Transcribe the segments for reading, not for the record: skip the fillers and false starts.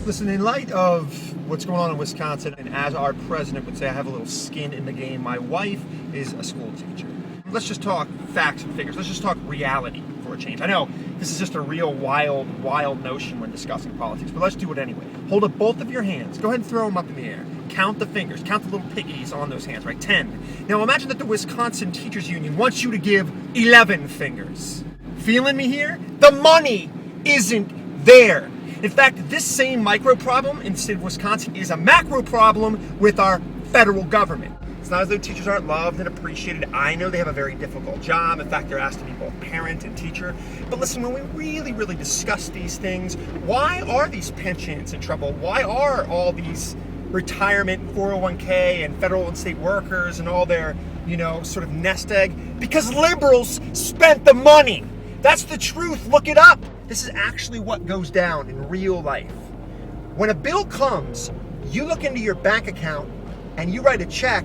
Listen, in light of what's going on in Wisconsin, and as our president would say, I have a little skin in the game. My wife is a school teacher. Let's just talk facts and figures. Let's just talk reality for a change. I know this is just a real wild notion when discussing politics, but let's do it anyway. Hold up both of your hands. Go ahead and throw them up in the air. Count the fingers. Count the little piggies on those hands, right? 10. Now imagine that the Wisconsin Teachers Union wants you to give 11 fingers. Feeling me here? The money isn't there. In fact, this same micro problem in the state of Wisconsin is a macro problem with our federal government. It's not as though teachers aren't loved and appreciated. I know they have a very difficult job. In fact, they're asked to be both parent and teacher. But listen, when we really discuss these things, why are these pensions in trouble? Why are all these retirement 401k and federal and state workers and all their, sort of nest egg? Because liberals spent the money. That's the truth. Look it up. This is actually what goes down in real life. When a bill comes, you look into your bank account and you write a check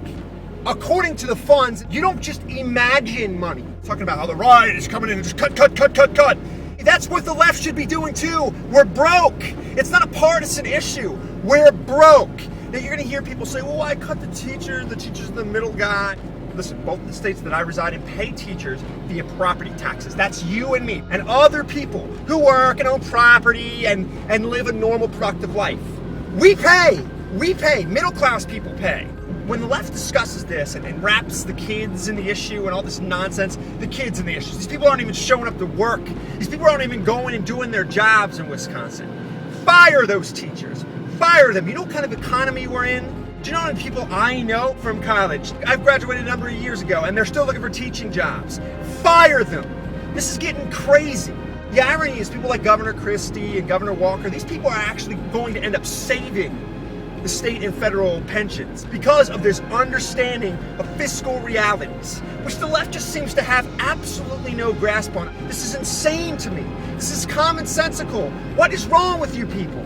according to the funds. You don't just imagine money. Talking about how the right is coming in and just cut. That's what the left should be doing too. We're broke. It's not a partisan issue. We're broke. Now you're going to hear people say, well, why cut the teacher? The teacher's the middle guy. Listen, both the states that I reside in pay teachers via property taxes. That's you and me and other people who work and own property and live a normal, productive life. We pay. Middle class people pay. When the left discusses this and wraps the kids in the issue and all this nonsense, the kids in the issues, these people aren't even showing up to work. These people aren't even going and doing their jobs in Wisconsin. Fire those teachers. Fire them. You know what kind of economy we're in? Do you know how many people I know from college? I've graduated a number of years ago and they're still looking for teaching jobs. Fire them. This is getting crazy. The irony is people like Governor Christie and Governor Walker, these people are actually going to end up saving the state and federal pensions because of this understanding of fiscal realities, which the left just seems to have absolutely no grasp on. This is insane to me. This is commonsensical. What is wrong with you people?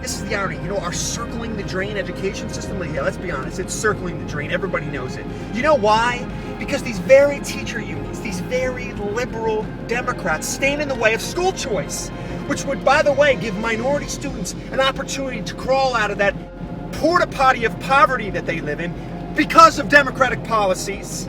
This is the irony. Our circling the drain education system, let's be honest, it's circling the drain. Everybody knows it. You know why? Because these very teacher unions, these very liberal Democrats stand in the way of school choice, which would, by the way, give minority students an opportunity to crawl out of that porta potty of poverty that they live in because of Democratic policies,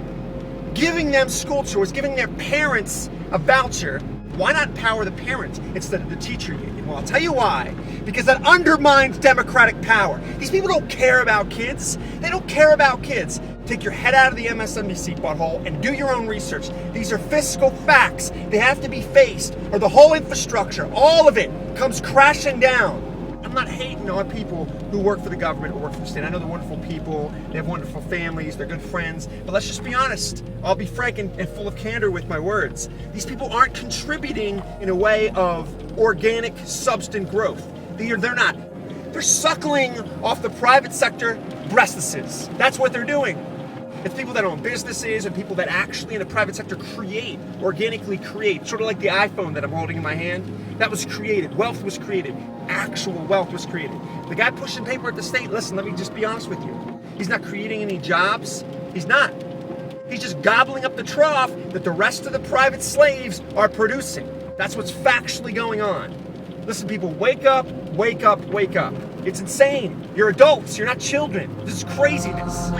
giving them school choice, giving their parents a voucher. Why not empower the parents instead of the teacher union? Well, I'll tell you why. Because that undermines democratic power. These people don't care about kids. They don't care about kids. Take your head out of the MSNBC butthole and do your own research. These are fiscal facts. They have to be faced, or the whole infrastructure, all of it, comes crashing down. I'm not hating on people who work for the government or work for the state. I know they're wonderful people. They have wonderful families. They're good friends. But let's just be honest. I'll be frank and full of candor with my words. These people aren't contributing in a way of organic, substance growth. They're not. They're suckling off the private sector breastises. That's what they're doing. It's people that own businesses and people that actually in the private sector organically create, sort of like the iPhone that I'm holding in my hand. That was created. Wealth was created. Actual wealth was created. The guy pushing paper at the state, listen, let me just be honest with you. He's not creating any jobs. He's not. He's just gobbling up the trough that the rest of the private slaves are producing. That's what's factually going on. Listen, people, wake up, wake up, wake up. It's insane. You're adults. You're not children. This is craziness.